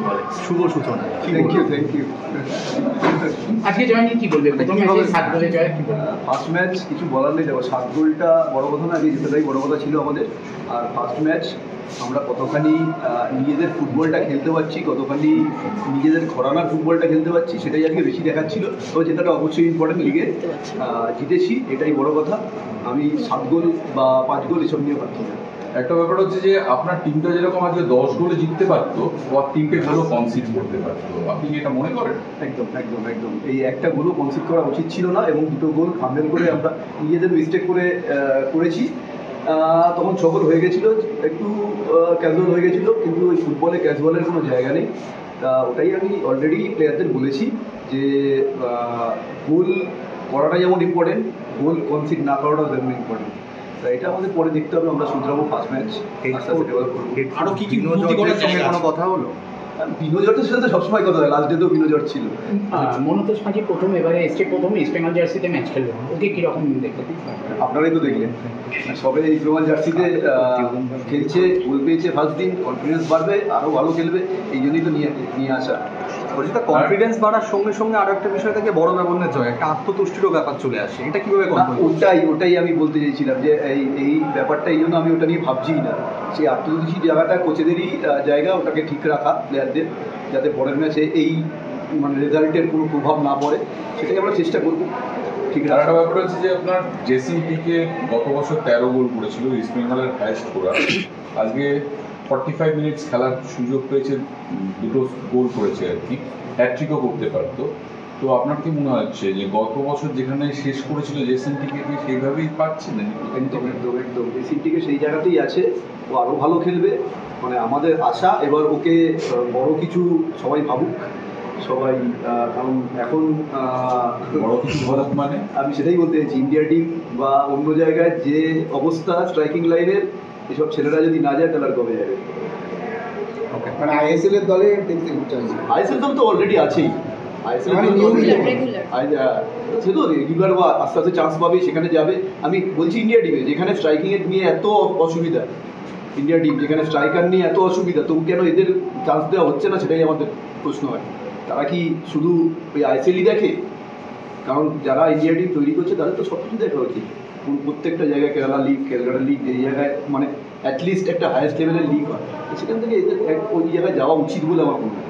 বলে। শুভ সূচনা। Thank you. আজকে জয়নিং কি বলবে? প্রথম ম্যাচে 7 গোলে জয়, কি বলবে? ফার্স্ট ম্যাচ কিছু বলার নেই, দেখো 7 গোলটা বড় কথা না, আগে যেটাই বড় কথা ছিল আমাদের। আর ফার্স্ট ম্যাচ আমরা কতখানি নিজেদের ফুটবলটা খেলতে পারছি, কতখানি নিজেদের ঘরানার ফুটবলটা খেলতে পারছি, সেটাই আজকে বেশি দেখাচ্ছিল। তবে যেটা অবশ্যই ইম্পর্টেন্ট, লিগে জিতেছি, এটাই বড় কথা। আমি 7 গোল বা 5 গোল এসব নিয়ে ভাবছি না। একটা ব্যাপার হচ্ছে যে আপনার টিমটা যেরকম আজকে 10 গোলে জিততে পারতো, আর 3টে গোলও কনসিড করতে পারতো, আপনি কি এটা মনে করেন? একদম এই একটা গোলও কনসিড করা উচিত ছিল না, এবং 2টো গোল ফান্ডেল করে আমরা নিজেদের মিস্টেক করেছি। তখন 6 গোল হয়ে গেছিলো, একটু ক্যাজুয়াল হয়ে গেছিলো, কিন্তু ওই ফুটবলে ক্যাজুয়ালের কোনো জায়গা নেই। ওটাই আমি অলরেডি প্লেয়ারদের বলেছি যে গোল করাটা যেমন ইম্পর্টেন্ট, গোল কনসিড না করাটাও তেমন ইম্পর্টেন্ট। এটা আমাদের পরে দেখতে হবে, আমরা শুধরাবো ফার্স্ট ম্যাচ, আস্তে আস্তে ডেভেলপ করবো। আরো কি উন্নতি করার সঙ্গে কোনো কথা হলো? বিনোজটের সাথে তো সবসময় কথা হয়, লাস্ট ডেতেও বিনোজট ছিল। মনোতোষ মাঝি প্রথম এবারে এসছে, প্রথম ইস্ট বেঙ্গল জার্সিতে ম্যাচ খেলবে, ওকে কীরকম দেখতে? আপনারাই তো দেখলেন, সবে ইস্ট বেঙ্গল জার্সিতে খেলছে, গোল পেয়েছে ফার্স্ট দিন, কনফিডেন্স বাড়বে, আরও ভালো খেলবে, এই জন্যই তো নিয়ে আসা। বলছি, তা কনফিডেন্স বাড়ার সঙ্গে সঙ্গে আরো একটা বিষয় থেকে বড় ব্যবধানের জয়, একটা আত্মতুষ্টিরও ব্যাপার চলে আসে, এটা কিভাবে কন্ট্রোল? ওটাই আমি বলতে চাইছিলাম যে এই ব্যাপারটা, এই জন্য আমি ওটা নিয়ে ভাবছিই না। সেই আত্মতুষ্টির জায়গাটা কোচেদেরই জায়গা, ওটাকে ঠিক রাখা প্লেয়ারদের, যাতে পরের ম্যাচে এই মানে রেজাল্টের কোনো প্রভাব না পড়ে, সেটাই আমরা চেষ্টা করবো। ঠিক আছে। একটা ব্যাপার হচ্ছে যে আপনার জেসিপিকে গত বছর 13 গোল করেছিল, ইস্ট বেঙ্গলের হাইস্ট করা। আজকে 45 মিনিটস খেলার সুযোগ পেয়েছে, 2টো গোল করেছে আর কি, হ্যাট্রিকও করতে পারতো। তো আপনার কি মনে হচ্ছে যে গত বছর যেখানে শেষ করেছিল জেসিপিকে সেইভাবেই পাচ্ছে না? একদম জেসিপিকে সেই জায়গাতেই আছে, ও আরও ভালো খেলবে, মানে আমাদের আশা। এবার ওকে বড় কিছু সবাই ভাবুক, সবাই, কারণ এখন বড় কিছু ভাবুক মানে আমি সেটাই বলতে চাইছি, ইন্ডিয়া টিম বা অন্য জায়গায় যে অবস্থা স্ট্রাইকিং লাইনের, এসব ছেলেরা যদি না যায় তাহলে আর কবে যাবে? মানে আইএসএল এর দলে দেখতে চাইছি। আইএসএল দল তো অলরেডি আছেই, সে তো রেগুলার বা আস্তে আস্তে চান্স পাবে, সেখানে যাবে। আমি বলছি ইন্ডিয়া টিমে যেখানে স্ট্রাইকিং এর নিয়ে এত অসুবিধা, ইন্ডিয়া টিম যেখানে স্ট্রাইকার নিয়ে এত অসুবিধা, তবু কেন এদের চান্স দেওয়া হচ্ছে না, সেটাই আমাদের প্রশ্ন হয়। তারা কি শুধু ওই আইএসএলই দেখে? কারণ যারা ইন্ডিয়া টিম তৈরি করছে তাদের তো সব কিছু দেখা উচিত, প্রত্যেকটা জায়গায় কেরালা লিগ, ক্যালকাটা লিগ, এই জায়গায় মানে অ্যাটলিস্ট একটা হায়েস্ট লেভেলের লিগ হয়, সেখান থেকে এদের ওই জায়গায় যাওয়া উচিত বলে আমার মনে হয়।